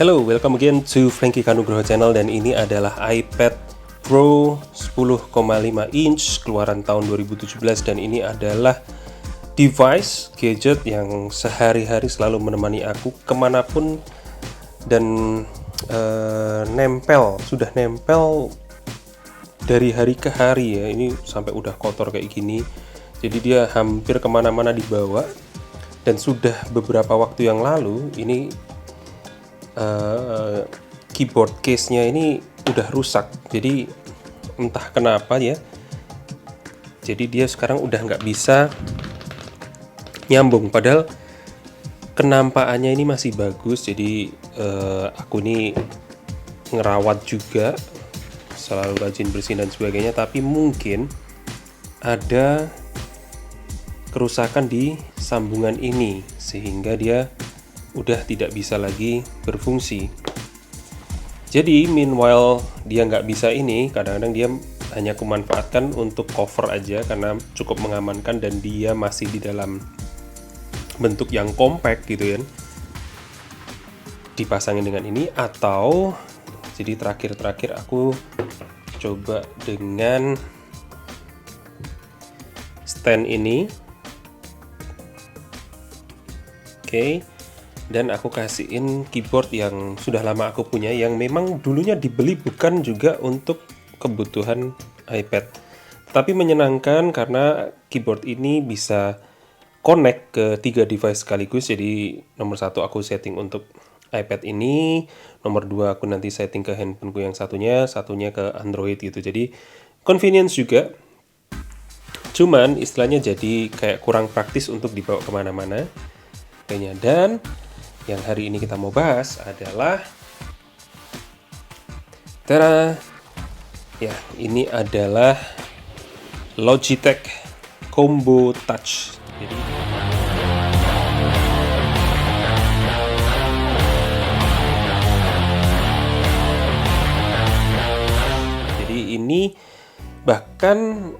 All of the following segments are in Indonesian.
Hello, welcome again to Frankie Kanugroho Channel, dan ini adalah iPad Pro 10,5 inch keluaran tahun 2017, dan ini adalah device gadget yang sehari-hari selalu menemani aku kemanapun, dan sudah nempel dari hari ke hari ya. Ini sampai udah kotor kayak gini, jadi dia hampir kemana-mana dibawa. Dan sudah beberapa waktu yang lalu ini keyboard case-nya ini udah rusak, jadi entah kenapa ya, jadi dia sekarang udah nggak bisa nyambung, padahal kenampakannya ini masih bagus. Jadi aku ini ngerawat juga, selalu rajin bersihin dan sebagainya, tapi mungkin ada kerusakan di sambungan ini sehingga dia udah tidak bisa lagi berfungsi. Jadi meanwhile dia nggak bisa ini, kadang-kadang dia hanya kumanfaatkan untuk cover aja karena cukup mengamankan, dan dia masih di dalam bentuk yang compact gitu ya, dipasangin dengan ini. Atau jadi terakhir aku coba dengan stand ini, oke. Dan aku kasihin keyboard yang sudah lama aku punya, yang memang dulunya dibeli bukan juga untuk kebutuhan iPad, tapi menyenangkan karena keyboard ini bisa connect ke 3 device sekaligus. Jadi nomor 1 aku setting untuk iPad ini, nomor 2 aku nanti setting ke handphoneku yang satunya ke Android gitu. Jadi convenience juga, cuman istilahnya jadi kayak kurang praktis untuk dibawa kemana-mana kayaknya. Dan yang hari ini kita mau bahas adalah ini adalah Logitech Combo Touch. Jadi ini bahkan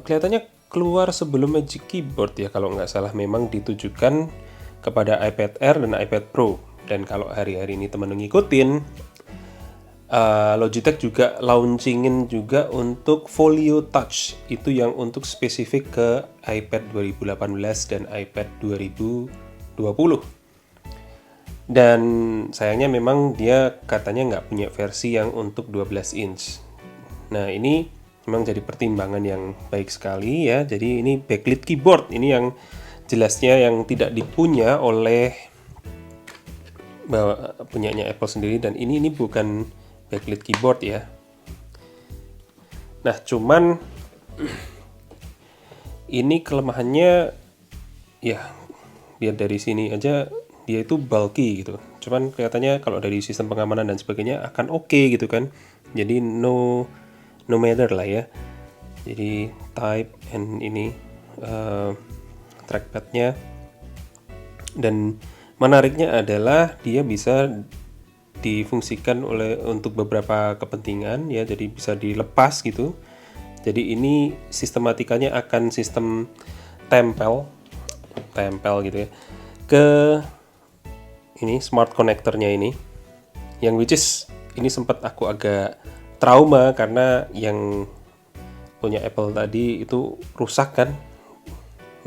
kelihatannya keluar sebelum Magic Keyboard ya, kalau nggak salah. Memang ditujukan kepada iPad Air dan iPad Pro. Dan kalau hari-hari ini teman ngikutin, Logitech juga launchingin juga untuk Folio Touch, itu yang untuk spesifik ke iPad 2018 dan iPad 2020. Dan sayangnya memang dia katanya nggak punya versi yang untuk 12 inch. Nah ini memang jadi pertimbangan yang baik sekali ya. Jadi ini backlit keyboard, ini yang jelasnya yang tidak dipunya oleh punyanya Apple sendiri, dan ini bukan backlit keyboard ya. Nah cuman ini kelemahannya ya, biar dari sini aja dia itu bulky gitu. Cuman kelihatannya kalau dari sistem pengamanan dan sebagainya akan oke gitu kan. Jadi no matter lah ya. Jadi type and ini trackpadnya. Dan menariknya adalah dia bisa difungsikan untuk beberapa kepentingan ya, jadi bisa dilepas gitu. Jadi ini sistematikanya akan sistem tempel gitu ya ke ini smart connectornya ini, yang which is ini sempat aku agak trauma karena yang punya Apple tadi itu rusak kan.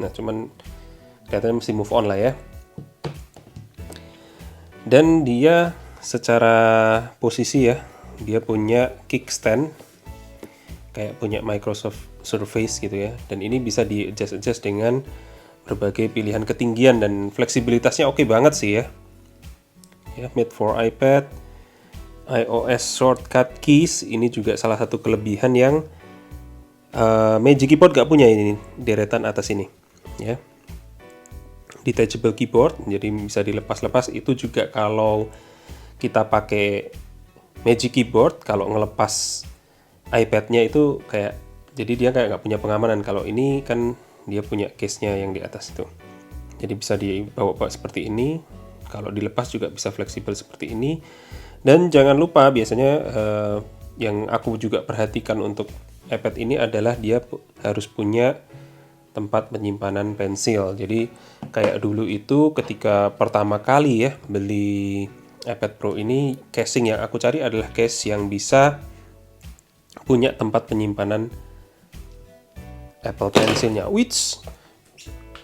Nah cuman kelihatannya mesti move on lah ya. Dan dia secara posisi ya, dia punya kickstand kayak punya Microsoft Surface gitu ya. Dan ini bisa di adjust dengan berbagai pilihan ketinggian, dan fleksibilitasnya oke banget sih ya. Made for iPad, iOS shortcut keys, ini juga salah satu kelebihan yang Magic Keyboard gak punya, ini deretan atas ini ya. Detachable keyboard, jadi bisa dilepas-lepas. Itu juga kalau kita pakai Magic Keyboard, kalau ngelepas iPad-nya itu kayak, jadi dia kayak nggak punya pengamanan. Kalau ini kan dia punya case-nya yang di atas itu, jadi bisa dibawa seperti ini. Kalau dilepas juga bisa fleksibel seperti ini. Dan jangan lupa, biasanya yang aku juga perhatikan untuk iPad ini adalah dia harus punya tempat penyimpanan pensil. Jadi kayak dulu itu ketika pertama kali ya beli iPad Pro ini, casing yang aku cari adalah case yang bisa punya tempat penyimpanan Apple Pencil-nya. Which,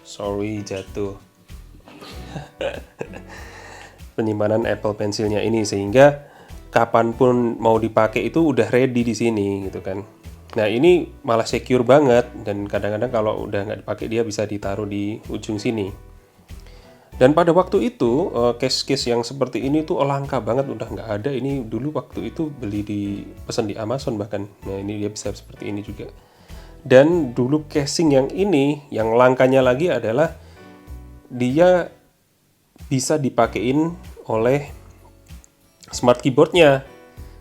sorry jatuh. Penyimpanan Apple Pencil-nya ini, sehingga kapanpun mau dipakai itu udah ready di sini gitu kan. Nah ini malah secure banget, dan kadang-kadang kalau udah nggak dipakai dia bisa ditaruh di ujung sini. Dan pada waktu itu case-case yang seperti ini tuh langka banget, udah nggak ada. Ini dulu waktu itu beli pesan di Amazon bahkan. Nah ini dia bisa seperti ini juga. Dan dulu casing yang ini, yang langkanya lagi adalah dia bisa dipakein oleh smart keyboardnya.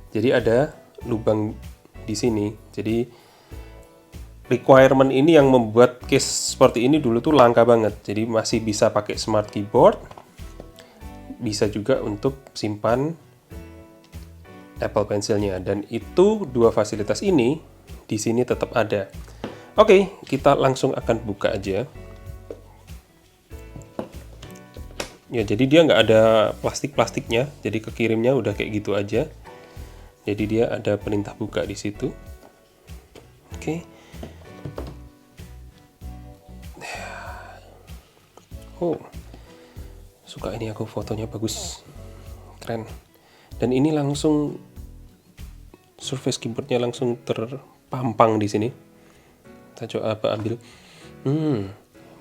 Jadi ada lubang di sini. Jadi requirement ini yang membuat case seperti ini dulu tuh langka banget. Jadi masih bisa pakai smart keyboard, bisa juga untuk simpan Apple Pencil-nya, dan itu dua fasilitas ini di sini tetap ada. Oke, kita langsung akan buka aja. Ya, jadi dia nggak ada plastiknya, jadi kekirimnya udah kayak gitu aja. Jadi dia ada perintah buka di situ. Oke. Oh, suka ini aku, fotonya bagus, keren. Dan ini langsung Surface keyboardnya langsung terpampang di sini. Kita coba ambil.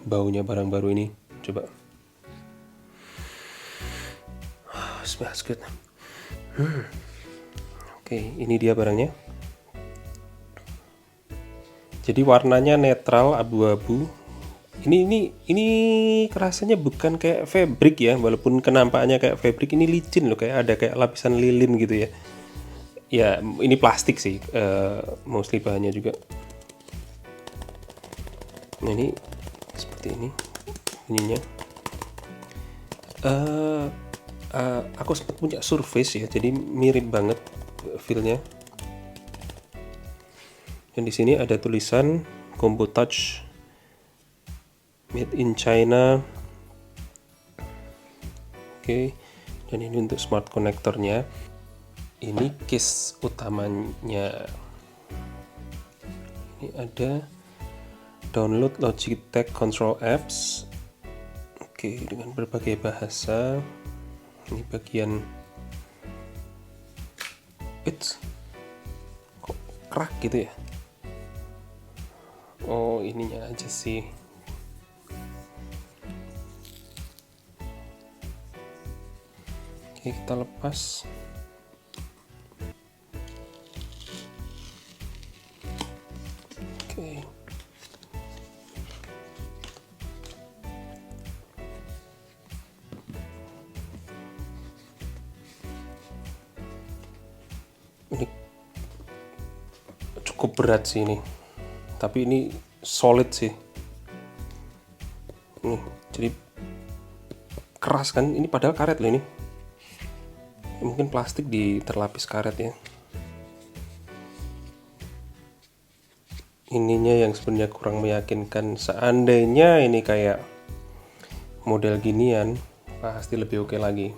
Baunya barang baru ini. Coba. Smells good. Oke, ini dia barangnya. Jadi warnanya netral, abu-abu. Ini rasanya bukan kayak fabric ya, walaupun kenampakannya kayak fabric, ini licin loh, kayak ada kayak lapisan lilin gitu ya. Ya, ini plastik sih, mostly bahannya juga. Nah ini seperti ini ininya. Aku sempat punya Surface ya, jadi mirip banget feel-nya. Dan di sini ada tulisan Combo Touch Made in China. Oke, dan ini untuk smart connectornya. Ini case utamanya. Ini ada download Logitech Control Apps. Oke, dengan berbagai bahasa. Ini bagian kok kerak gitu ya. Oh, ininya aja sih. Oke, kita lepas. Oke. Ini cukup berat sih ini. Tapi ini solid sih. Nih, jadi keras kan? Ini padahal karet loh ini. Mungkin plastik terlapis karet ya. Ininya yang sebenarnya kurang meyakinkan. Seandainya ini kayak model ginian, pasti lebih oke lagi.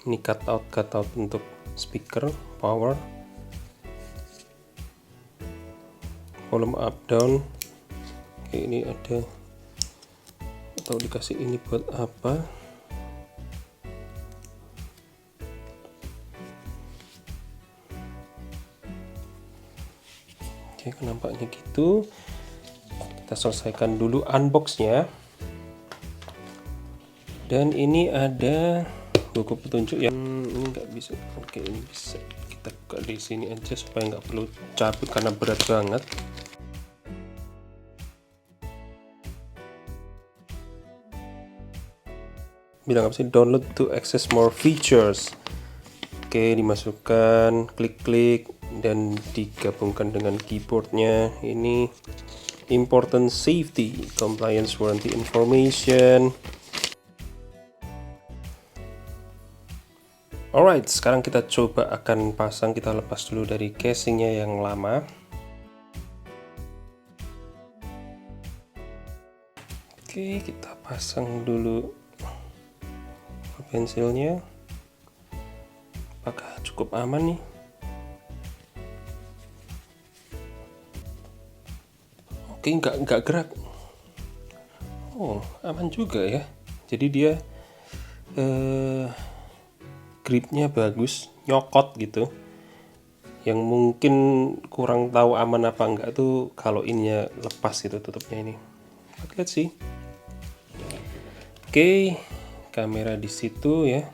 Ini cutout untuk speaker, power, volume up down. Oke, ini ada, atau dikasih ini buat apa? Oke, nampaknya gitu. Kita selesaikan dulu unboxnya. Dan ini ada buku petunjuk yang ini nggak bisa. Oke, ini bisa kita buka di sini aja supaya nggak perlu cabut karena berat banget. Bilang apa sih? Download to access more features. Oke, dimasukkan, klik-klik, dan digabungkan dengan keyboardnya. Ini important safety, compliance, warranty information. Alright, sekarang kita coba akan pasang. Kita lepas dulu dari casingnya yang lama. Oke, kita pasang dulu pensilnya. Apakah cukup aman nih? Oke, nggak gerak. Oh, aman juga ya. Jadi dia gripnya bagus, nyokot gitu. Yang mungkin kurang tahu aman apa enggak tuh kalau ininya lepas gitu tutupnya ini. Lihat sih. Oke, kamera di situ ya.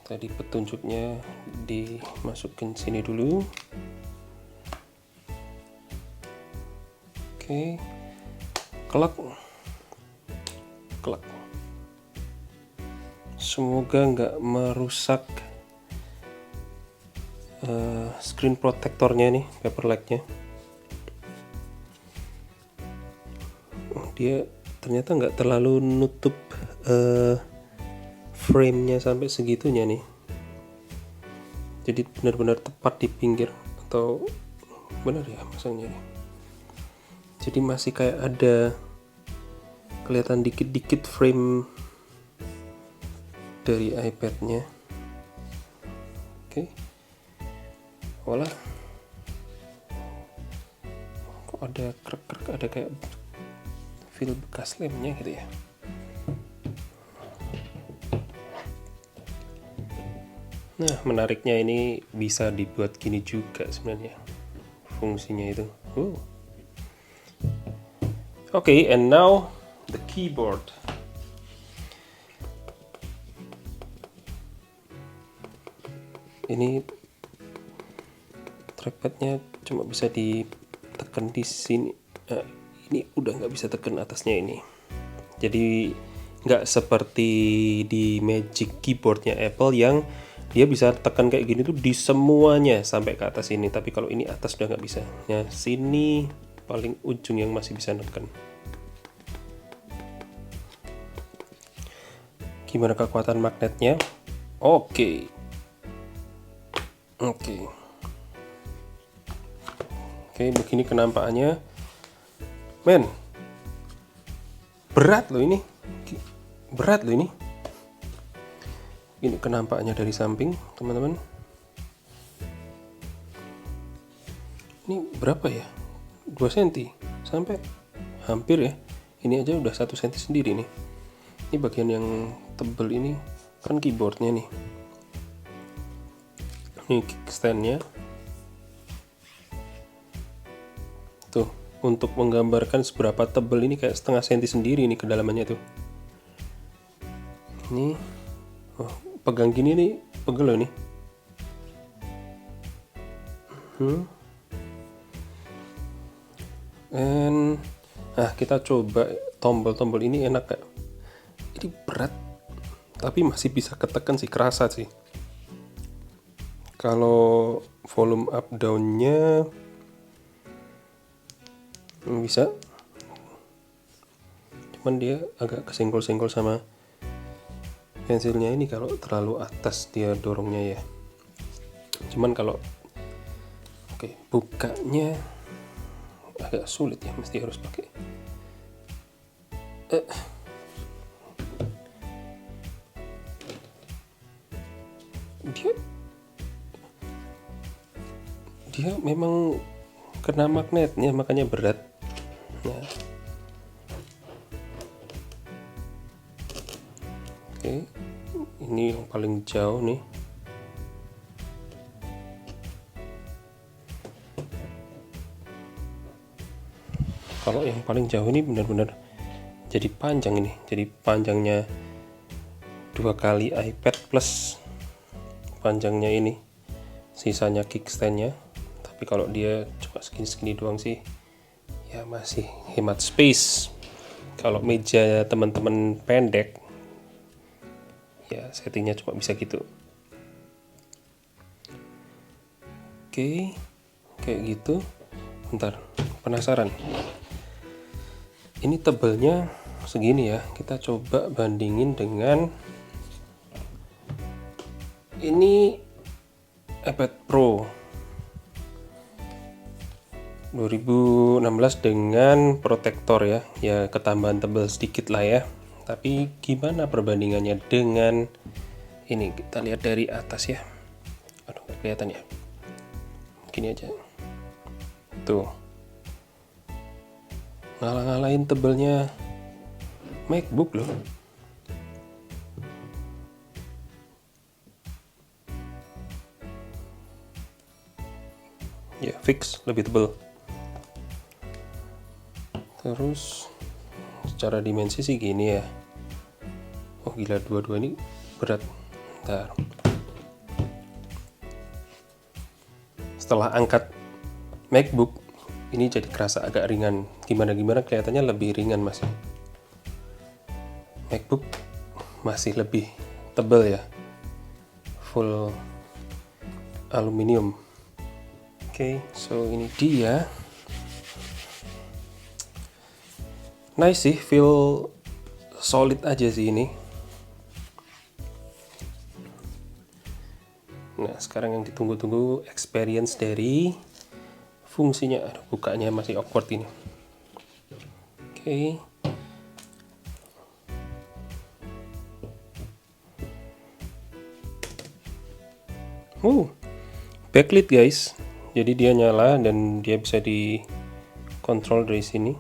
Tadi petunjuknya dimasukin sini dulu. Oke, klek. Semoga nggak merusak screen protectornya nih, paperlike-nya. Dia ternyata nggak terlalu nutup frame-nya sampai segitunya nih. Jadi benar-benar tepat di pinggir, atau benar ya masangnya nih. Jadi masih kayak ada kelihatan dikit-dikit frame dari iPad-nya. Oke. Walah. Kok ada krek-krek, ada kayak feel bekas lemnya gitu ya. Nah, menariknya ini bisa dibuat gini juga sebenarnya fungsinya itu. Okay, and now the keyboard. Ini trackpadnya cuma bisa ditekan di sini. Ini udah nggak bisa tekan atasnya ini. Jadi nggak seperti di Magic Keyboardnya Apple yang dia bisa tekan kayak gini tuh di semuanya sampai ke atas ini. Tapi kalau ini atas udah nggak bisa. Nah, sini paling ujung yang masih bisa neken. Gimana kekuatan magnetnya? Oke, begini kenampakannya. Men, berat loh ini. Ini kenampakannya dari samping, teman-teman. Ini berapa ya? 2 cm sampai hampir ya. Ini aja udah 1 cm sendiri nih. Ini bagian yang tebel ini kan keyboardnya nih. Ini kickstandnya. Tuh, untuk menggambarkan seberapa tebel ini, kayak setengah senti sendiri nih kedalamannya tuh. Ini, pegang gini nih, pegel loh nih. Kita coba tombol-tombol ini enak gak? Ini berat, tapi masih bisa ketekan sih, kerasa sih. Kalau volume up down-nya bisa, cuman dia agak kesenggol-senggol sama pensilnya ini kalau terlalu atas dia dorongnya ya. Cuman kalau bukanya agak sulit ya, mesti harus pakai dia memang kena magnetnya, makanya berat. Nah, ini yang paling jauh nih. Kalau yang paling jauh ini benar-benar jadi panjang ini, jadi panjangnya 2 kali iPad plus panjangnya ini, sisanya kickstandnya. Tapi kalau dia cuma segini-segini doang sih, ya masih hemat space. Kalau meja teman-teman pendek, ya settingnya cuma bisa gitu. Oke, kayak gitu. Bentar, penasaran. Ini tebelnya segini ya, kita coba bandingin dengan ini iPad Pro. 2016 dengan protektor ya, ya ketambahan tebal sedikit lah ya. Tapi gimana perbandingannya dengan ini? Kita lihat dari atas ya. Aduh, nggak kelihatan ya. Gini aja. Tuh. Ngalah-ngalahin tebelnya MacBook loh. Ya, fix lebih tebal. Terus secara dimensi sih gini ya. Oh gila, dua-dua ini berat. Bentar. Setelah angkat MacBook, ini jadi kerasa agak ringan. Gimana kelihatannya lebih ringan masih. MacBook masih lebih tebal ya. Full aluminium. Oke, so ini dia. Nice sih, feel solid aja sih ini. Nah, sekarang yang ditunggu-tunggu experience dari fungsinya. Aduh, bukanya masih awkward ini. Oke. Backlit guys. Jadi dia nyala dan dia bisa dikontrol dari sini.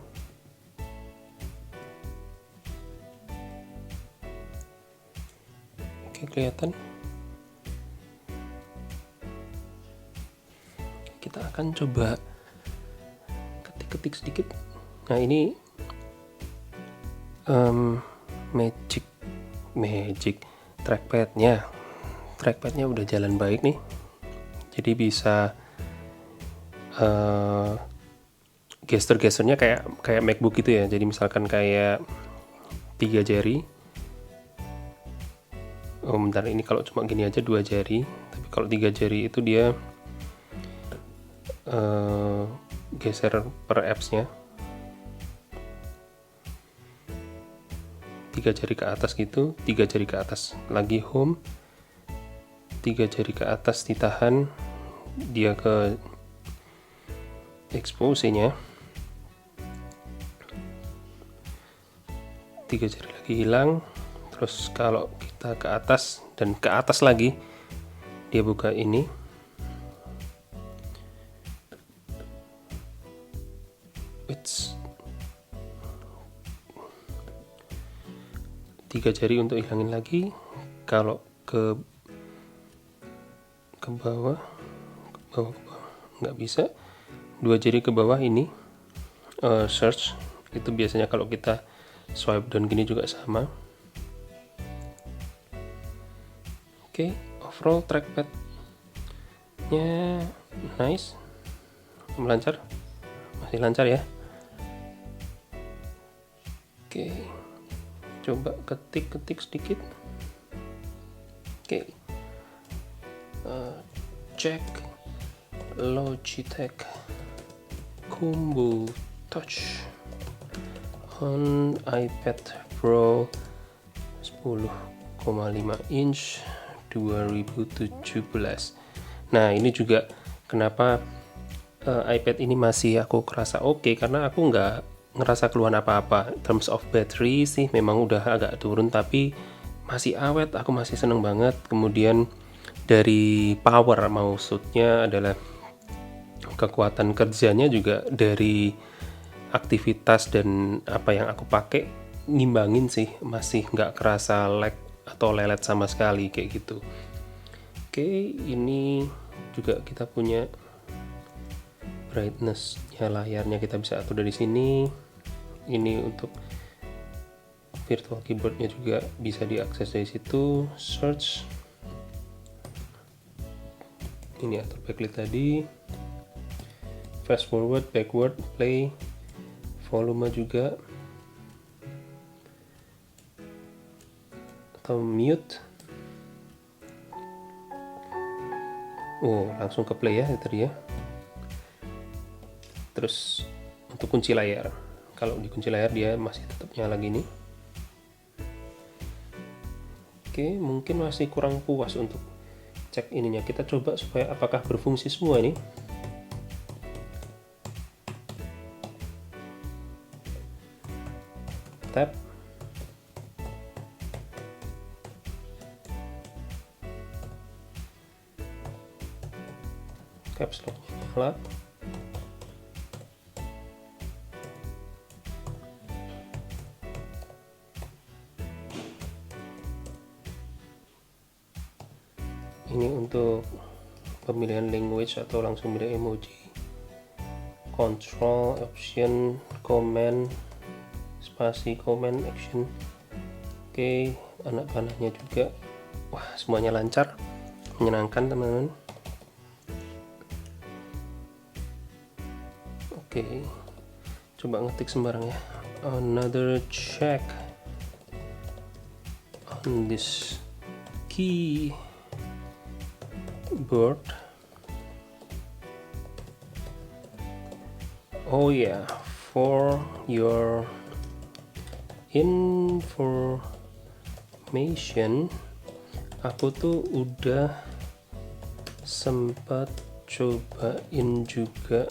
Oke, kelihatan. Kita akan coba ketik-ketik sedikit. Nah, ini Magic trackpadnya udah jalan baik nih, jadi bisa gesture-gesturenya kayak MacBook gitu ya. Jadi misalkan kayak 3 jari. Oh bentar, ini kalau cuma gini aja 2 jari, tapi kalau 3 jari itu dia geser per apps-nya. 3 jari ke atas gitu, 3 jari ke atas lagi home, 3 jari ke atas ditahan, dia ke expose-nya, 3 jari lagi hilang. Terus kalau kita ke atas dan ke atas lagi, dia buka ini. It's 3 jari untuk hilangin lagi. Kalau ke bawah nggak bisa. 2 jari ke bawah ini search. Itu biasanya kalau kita swipe down gini juga sama. Oke, overall trackpadnya nice, masih lancar ya. Oke, coba ketik sedikit. Oke, cek Logitech Combo Touch on iPad Pro 10,5 inch 2017. Nah, ini juga kenapa iPad ini masih aku kerasa oke, karena aku nggak ngerasa keluhan apa-apa. Terms of battery sih memang udah agak turun, tapi masih awet, aku masih seneng banget. Kemudian dari power, maksudnya adalah kekuatan kerjanya juga dari aktivitas dan apa yang aku pakai ngimbangin sih, masih nggak kerasa lag atau lelet sama sekali kayak gitu. Oke, ini juga kita punya brightness-nya, layarnya kita bisa atur dari sini. Ini untuk virtual keyboard-nya juga bisa diakses dari situ. Search, ini atur backlit tadi, fast forward, backward, play, volume juga, atau mute. Oh, langsung ke play ya tadi ya. Terus untuk kunci layar, kalau dikunci layar dia masih tetap nyala gini. Oke, mungkin masih kurang puas untuk cek ininya. Kita coba supaya apakah berfungsi semua ini. tab, caps lock nyala. Ini untuk pemilihan language atau langsung pilih emoji. Control, option, command, spasi, command, action. Oke, anak panahnya juga. Wah, semuanya lancar, menyenangkan teman-teman. Oke, coba ngetik sembarang ya. Another check on this keyboard. Oh yeah, for your information, aku tuh udah sempat cobain juga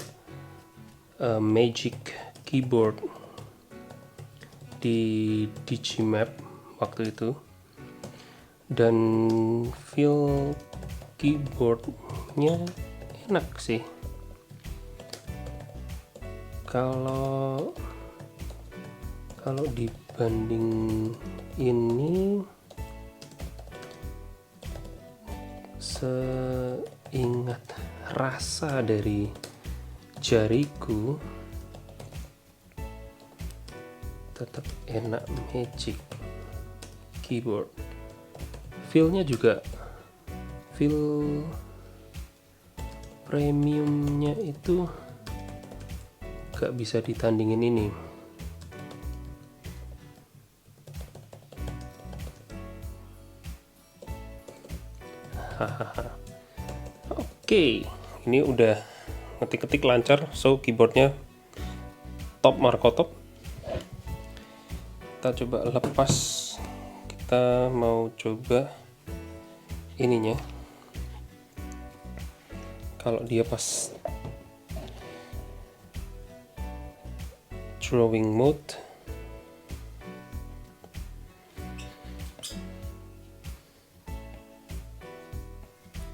Magic Keyboard di Digimap waktu itu, dan feel keyboardnya enak sih. Kalau dibanding ini, seingat rasa dari jariku tetap enak Magic Keyboard. Feel-nya juga, feel premiumnya itu gak bisa ditandingin ini. Oke, ini udah ngetik-ketik lancar, so keyboardnya top markotop. Kita coba lepas, kita mau coba ininya. Kalau dia pas drawing mode,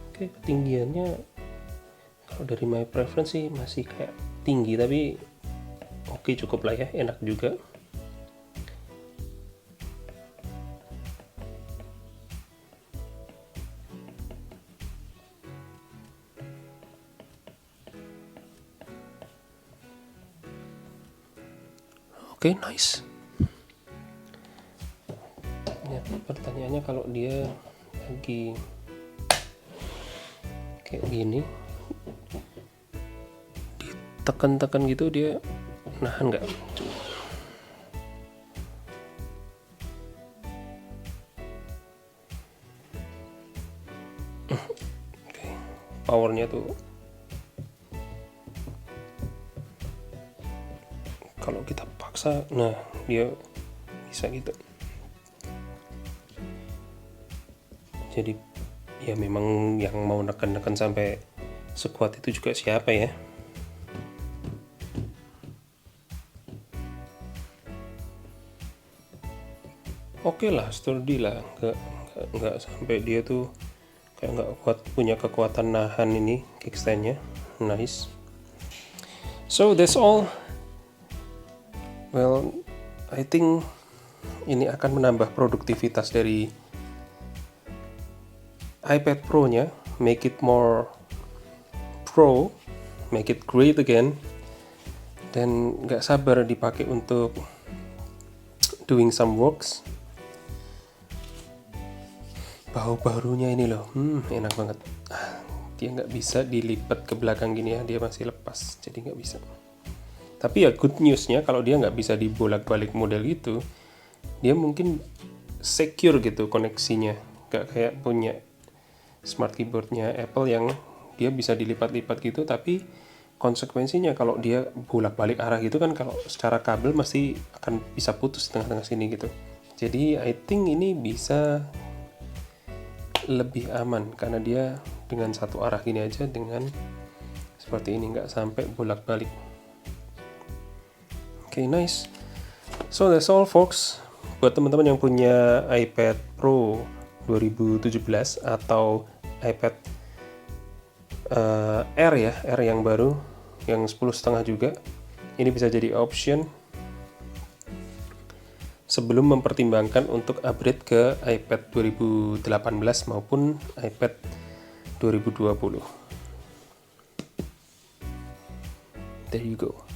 oke, ketinggiannya kalau dari my preference sih masih kayak tinggi, tapi oke, cukup lah ya, enak juga. Oke, nice. Ya, pertanyaannya kalau dia lagi kayak gini, ditekan-tekan gitu, dia nahan nggak? Oke, powernya tuh kalau kita paksa, nah dia bisa gitu. Jadi ya memang yang mau neken-neken sampai sekuat itu juga siapa ya. Oke lah, sturdy lah, nggak sampai dia tuh kayak nggak kuat, punya kekuatan nahan ini kickstandnya. Nice. So that's all. Well, I think ini akan menambah produktivitas dari iPad Pro-nya, make it more pro, make it great again, dan nggak sabar dipakai untuk doing some works. Bahu-bahunya ini loh, enak banget. Dia nggak bisa dilipat ke belakang gini ya, dia masih lepas, jadi nggak bisa. Tapi ya good newsnya, kalau dia nggak bisa dibolak-balik model gitu, dia mungkin secure gitu koneksinya, nggak kayak punya smart keyboardnya Apple yang dia bisa dilipat-lipat gitu, tapi konsekuensinya kalau dia bolak-balik arah gitu kan, kalau secara kabel masih akan bisa putus tengah-tengah sini gitu. Jadi I think ini bisa lebih aman karena dia dengan satu arah gini aja, dengan seperti ini nggak sampai bolak-balik. Oke, nice. So that's all folks. Buat teman-teman yang punya iPad Pro 2017 atau iPad R ya, R yang baru, yang 10,5 juga, ini bisa jadi option sebelum mempertimbangkan untuk upgrade ke iPad 2018 maupun iPad 2020. There you go.